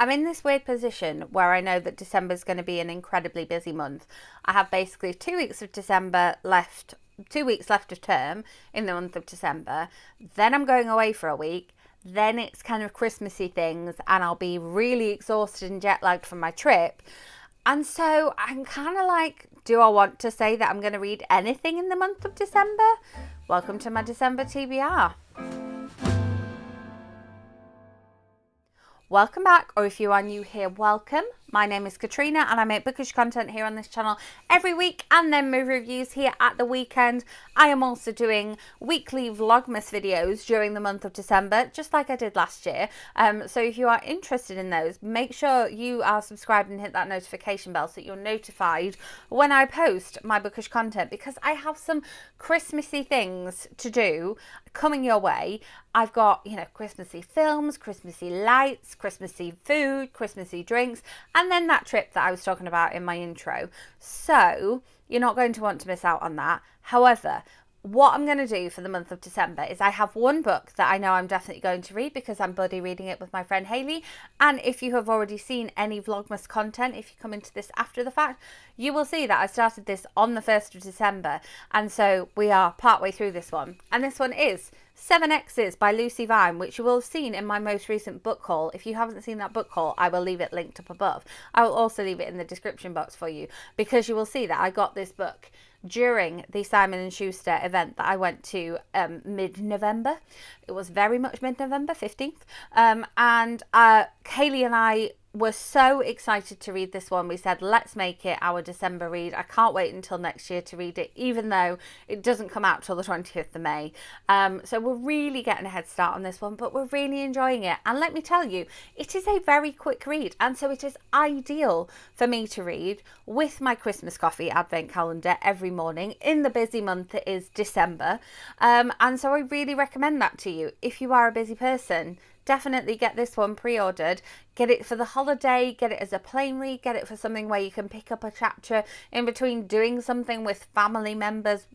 I'm in this weird position where I know that December is going to be an incredibly busy month. I have basically 2 weeks of December left, 2 weeks left of term in the month of December. Then I'm going away for a week. Then it's kind of Christmassy things, and I'll be really exhausted and jet lagged from my trip. And so I'm kind of like, do I want to say that I'm going to read anything in the month of December? Welcome to my December TBR. Welcome back, or if you are new here, welcome. My name is Katrina and I make bookish content here on this channel every week and then movie reviews here at the weekend. I am also doing weekly Vlogmas videos during the month of December, just like I did last year. So if you are interested in those, make sure you are subscribed and hit that notification bell so that you're notified when I post my bookish content, because I have some Christmassy things to do coming your way. I've got, Christmassy films, Christmassy lights, Christmassy food, Christmassy drinks, and then that trip that I was talking about in my intro. So you're not going to want to miss out on that. However, what I'm going to do for the month of December is I have one book that I know I'm definitely going to read because I'm buddy reading it with my friend Hayley. And if you have already seen any Vlogmas content, if you come into this after the fact, you will see that I started this on the 1st of December. And so we are partway through this one. And this one is 7 Exes by Lucy Vine, which you will have seen in my most recent book haul. If you haven't seen that book haul, I will leave it linked up above. I will also leave it in the description box for you, because you will see that I got this book during the Simon & Schuster event that I went to mid-November. It was very much mid-November, 15th. And Hayley and I were so excited to read this one. We said, let's make it our December read. I can't wait until next year to read it, even though it doesn't come out till the 20th of May. So we're really getting a head start on this one, but we're really enjoying it. And let me tell you, it is a very quick read. And so it is ideal for me to read with my Christmas coffee advent calendar every morning in the busy month that is December. And so I really recommend that to you. If you are a busy person, definitely get this one pre-ordered. Get it for the holiday, get it as a plain read, get it for something where you can pick up a chapter in between doing something with family members,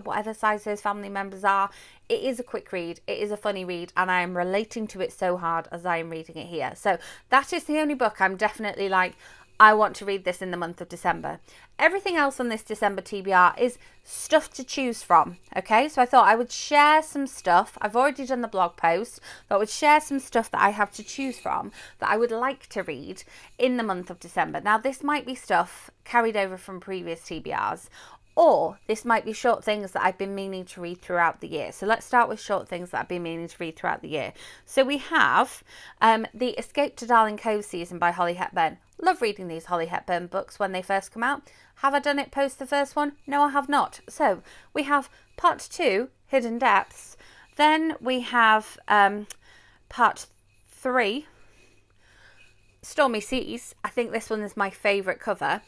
whatever size those family members are. It is a quick read, it is a funny read, and I am relating to it so hard as I am reading it here. So that is the only book I'm definitely like, I want to read this in the month of December. Everything else on this December TBR is stuff to choose from, okay? So I thought I would share some stuff. I've already done the blog post, but I would share some stuff that I have to choose from that I would like to read in the month of December. Now, this might be stuff carried over from previous TBRs, or this might be short things that I've been meaning to read throughout the year. So let's start with short things that I've been meaning to read throughout the year. So we have the Escape to Darling Cove season by Holly Hepbburn. Love reading these Holly Hepbburn books when they first come out. Have I done it post the first one? No, I have not. So we have part 2, Hidden Depths. Then we have part 3, Stormy Seas. I think this one is my favourite cover.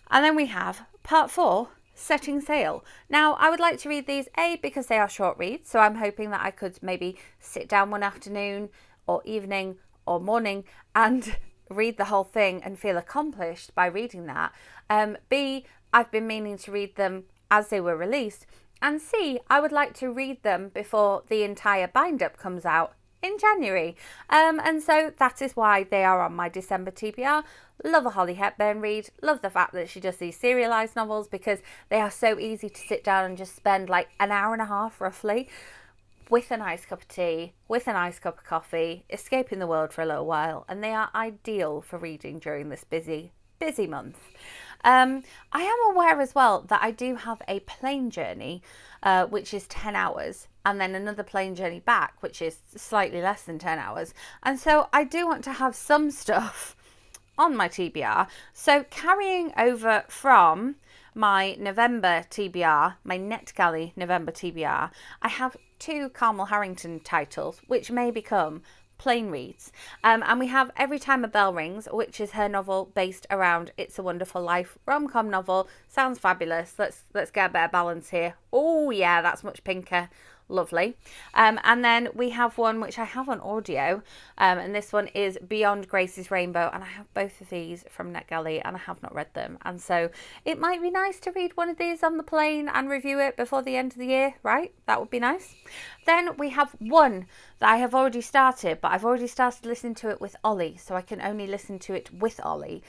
And then we have part 4, Setting Sail. Now, I would like to read these, because they are short reads, so I'm hoping that I could maybe sit down one afternoon or evening or morning and read the whole thing and feel accomplished by reading that. B, I've been meaning to read them as they were released. And C, I would like to read them before the entire bind-up comes out in January. And so that is why they are on my December TBR. Love a Holly Hepbburn read. Love the fact that she does these serialised novels, because they are so easy to sit down and just spend like an hour and a half roughly with a nice cup of tea, with a nice cup of coffee, escaping the world for a little while. And they are ideal for reading during this busy month. I am aware as well that I do have a plane journey, which is 10 hours, and then another plane journey back, which is slightly less than 10 hours. And so I do want to have some stuff on my TBR. So carrying over from my November TBR, my NetGalley November TBR, I have 2 Carmel Harrington titles, which may become plain reads. And we have Every Time a Bell Rings, which is her novel based around It's a Wonderful Life, rom-com novel. Sounds fabulous. Let's get a better balance here. Oh yeah, that's much pinker. Lovely. And then we have one which I have on audio, and this one is Beyond Grace's Rainbow, and I have both of these from NetGalley and I have not read them, and so it might be nice to read one of these on the plane and review it before the end of the year, right? That would be nice. Then we have one that I have already started, but I've already started listening to it with Ollie, so I can only listen to it with Ollie,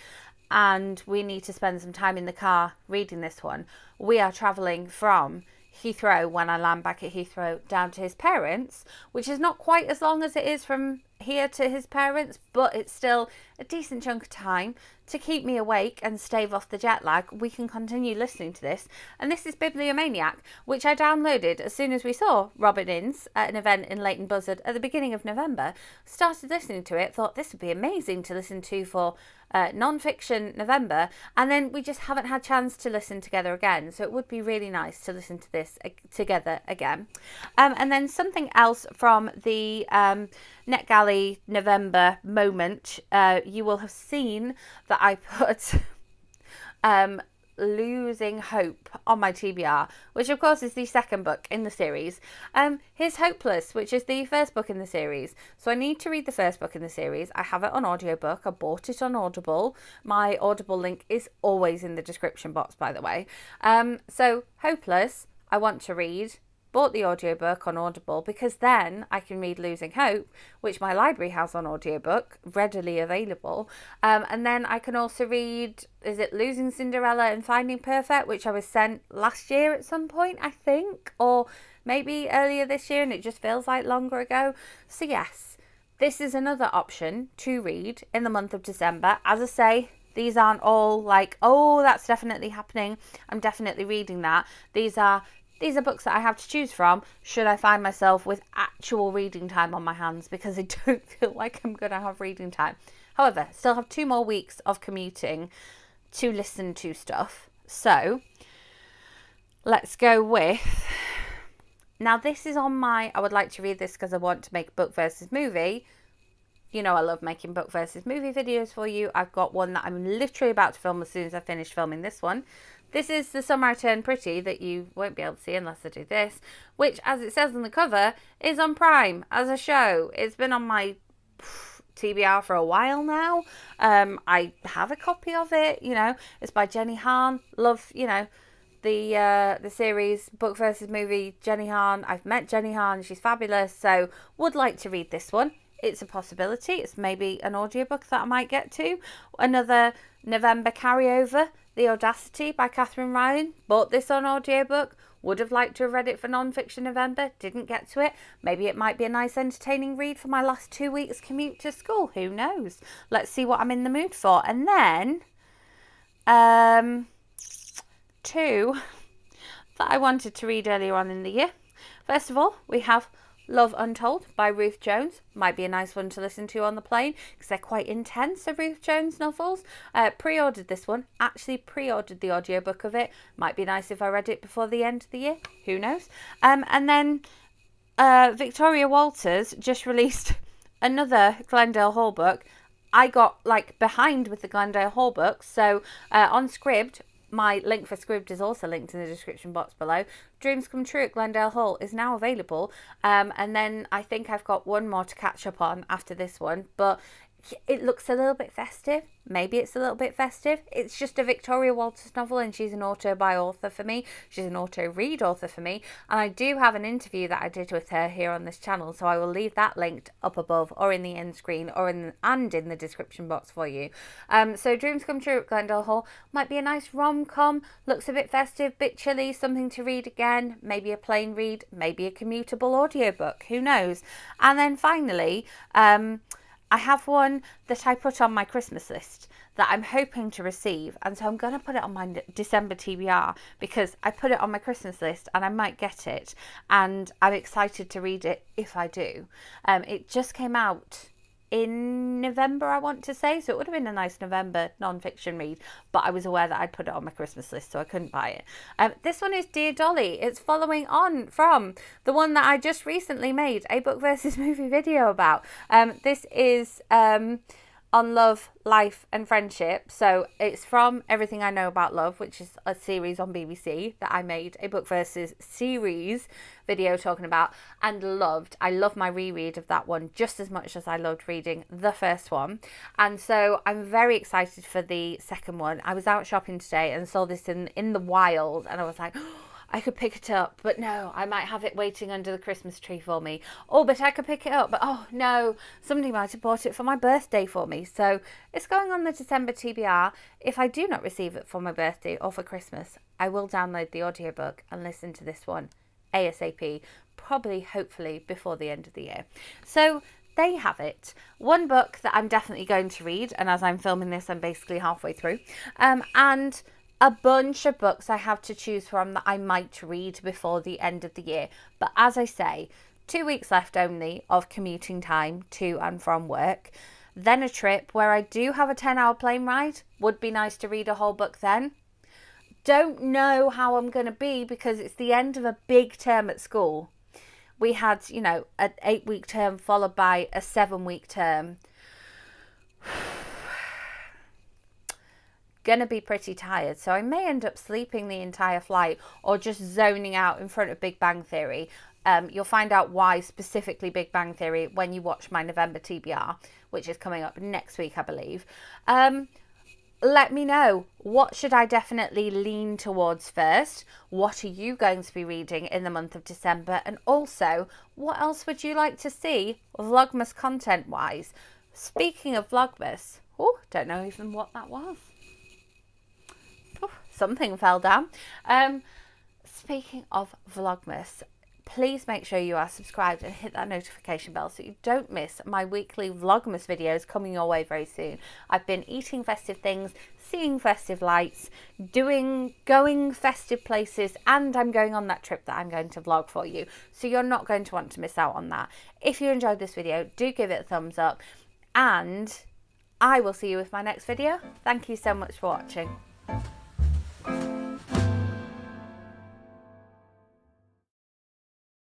and we need to spend some time in the car reading this one. We are travelling from Heathrow, when I land back at Heathrow, down to his parents, which is not quite as long as it is from here to his parents, but it's still a decent chunk of time to keep me awake and stave off the jet lag. We can continue listening to this, and this is Bibliomaniac, which I downloaded as soon as we saw Robin Ince at an event in Leighton Buzzard at the beginning of November. Started listening to it, thought this would be amazing to listen to for non-fiction November, and then we just haven't had chance to listen together again, so it would be really nice to listen to this together again. And then something else from the NetGalley November moment, you will have seen that I put Losing Hope on my TBR, which of course is the second book in the series. Here's Hopeless, which is the first book in the series, so I need to read the first book in the series. I have it on audiobook. I bought it on Audible. My Audible link is always in the description box, by the way. So Hopeless I want to read. Bought the audiobook on Audible because then I can read Losing Hope, which my library has on audiobook, readily available. And then I can also read, is it Losing Cinderella and Finding Perfect, which I was sent last year at some point, I think, or maybe earlier this year, and it just feels like longer ago. So yes, this is another option to read in the month of December. As I say, these aren't all like, oh, that's definitely happening, I'm definitely reading that. These are books that I have to choose from should I find myself with actual reading time on my hands, because I don't feel like I'm going to have reading time. However, still have 2 more weeks of commuting to listen to stuff. So let's go with... Now this is on my... I would like to read this because I want to make book versus movie. You know I love making book versus movie videos for you. I've got one that I'm literally about to film as soon as I finish filming this one. This is The Summer I Turned Pretty, that you won't be able to see unless I do this, which, as it says on the cover, is on Prime as a show. It's been on my TBR for a while now. I have a copy of it, you know. It's by Jenny Han. Love, you know, the series Book versus Movie, Jenny Han. I've met Jenny Han. She's fabulous. So would like to read this one. It's a possibility. It's maybe an audiobook that I might get to. Another November carryover, The Audacity by Katherine Ryan. Bought this on audiobook. Would have liked to have read it for non-fiction November. Didn't get to it. Maybe it might be a nice entertaining read for my last 2 weeks commute to school. Who knows? Let's see what I'm in the mood for. And then 2 that I wanted to read earlier on in the year. First of all, we have Love Untold by Ruth Jones. Might be a nice one to listen to on the plane because they're quite intense, the Ruth Jones novels. Pre-ordered this one. Actually pre-ordered the audiobook of it. Might be nice if I read it before the end of the year. Who knows? And then Victoria Walters just released another Glendale Hall book. I got like behind with the Glendale Hall books. So on Scribd, my link for Scribd is also linked in the description box below. Dreams Come True at Glendale Hall is now available. And then I think I've got one more to catch up on after this one. But it looks a little bit festive. Maybe it's a little bit festive. It's just a Victoria Walters novel, and she's an auto-buy author for me. She's an auto-read author for me. And I do have an interview that I did with her here on this channel, so I will leave that linked up above or in the end screen or in the description box for you. So Dreams Come True at Glendale Hall might be a nice rom-com. Looks a bit festive, bit chilly, something to read again. Maybe a plain read, maybe a commutable audiobook. Who knows? And then finally, I have one that I put on my Christmas list that I'm hoping to receive, and so I'm going to put it on my December TBR because I put it on my Christmas list and I might get it, and I'm excited to read it if I do. It just came out in November, I want to say, so it would have been a nice November non-fiction read, but I was aware that I'd put it on my Christmas list, so I couldn't buy it. This one is Dear Dolly. It's following on from the one that I just recently made a book versus movie video about. This is on love, life and friendship. So it's from Everything I Know About Love, which is a series on BBC that I made a book versus series video talking about and loved. I love my reread of that one just as much as I loved reading the first one. And so I'm very excited for the second one. I was out shopping today and saw this in the wild and I was like, oh, I could pick it up, but no, I might have it waiting under the Christmas tree for me. Oh, but I could pick it up, but oh no, somebody might have bought it for my birthday for me. So it's going on the December TBR. If I do not receive it for my birthday or for Christmas, I will download the audiobook and listen to this one ASAP, probably, hopefully, before the end of the year. So there you have it. One book that I'm definitely going to read, and as I'm filming this, I'm basically halfway through. And a bunch of books I have to choose from that I might read before the end of the year. But as I say, 2 weeks left only of commuting time to and from work. Then a trip where I do have a 10-hour plane ride. Would be nice to read a whole book then. Don't know how I'm going to be because it's the end of a big term at school. We had, you know, an 8-week term followed by a 7-week term. Gonna be pretty tired, so I may end up sleeping the entire flight or just zoning out in front of Big Bang Theory. You'll find out why specifically Big Bang Theory when you watch my November TBR, which is coming up next week, I believe. Let me know, what should I definitely lean towards first? What are you going to be reading in the month of December? And also, what else would you like to see Vlogmas content wise? Speaking of Vlogmas, oh, don't know even what that was. Something fell down. Speaking of Vlogmas, please make sure you are subscribed and hit that notification bell so you don't miss my weekly Vlogmas videos coming your way very soon. I've been eating festive things, seeing festive lights, going festive places, and I'm going on that trip that I'm going to vlog for you. So you're not going to want to miss out on that. If you enjoyed this video, do give it a thumbs up, and I will see you with my next video. Thank you so much for watching.